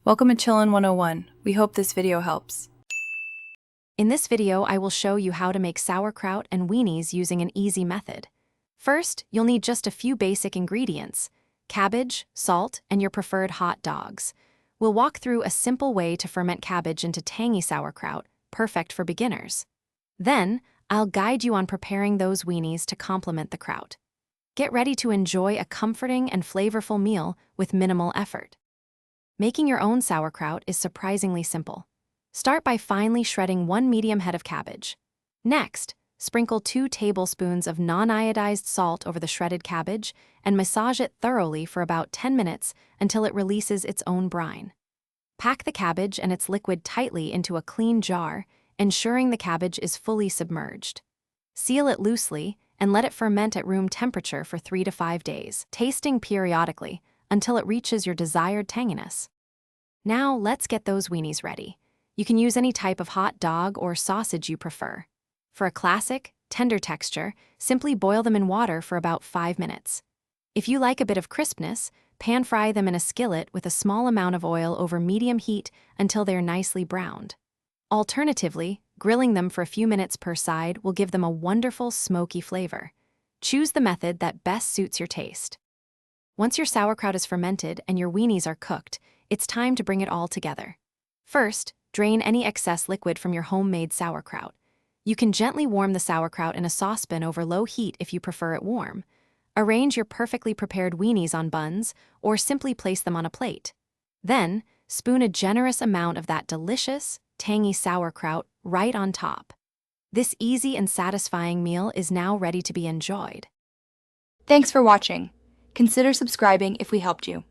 Welcome to Chillin' 101. We hope this video helps. In this video, I will show you how to make sauerkraut and weenies using an easy method. First, you'll need just a few basic ingredients: cabbage, salt, and your preferred hot dogs. We'll walk through a simple way to ferment cabbage into tangy sauerkraut, perfect for beginners. Then, I'll guide you on preparing those weenies to complement the kraut. Get ready to enjoy a comforting and flavorful meal with minimal effort. Making your own sauerkraut is surprisingly simple. Start by finely shredding 1 medium head of cabbage. Next, sprinkle 2 tablespoons of non-iodized salt over the shredded cabbage and massage it thoroughly for about 10 minutes until it releases its own brine. Pack the cabbage and its liquid tightly into a clean jar, ensuring the cabbage is fully submerged. Seal it loosely and let it ferment at room temperature for 3 to 5 days, tasting periodically until it reaches your desired tanginess. Now let's get those weenies ready. You can use any type of hot dog or sausage you prefer. For a classic, tender texture, simply boil them in water for about 5 minutes. If you like a bit of crispness, pan-fry them in a skillet with a small amount of oil over medium heat until they're nicely browned. Alternatively, grilling them for a few minutes per side will give them a wonderful smoky flavor. Choose the method that best suits your taste. Once your sauerkraut is fermented and your weenies are cooked, it's time to bring it all together. First, drain any excess liquid from your homemade sauerkraut. You can gently warm the sauerkraut in a saucepan over low heat if you prefer it warm. Arrange your perfectly prepared weenies on buns or simply place them on a plate. Then, spoon a generous amount of that delicious, tangy sauerkraut right on top. This easy and satisfying meal is now ready to be enjoyed. Thanks for watching. Consider subscribing if we helped you.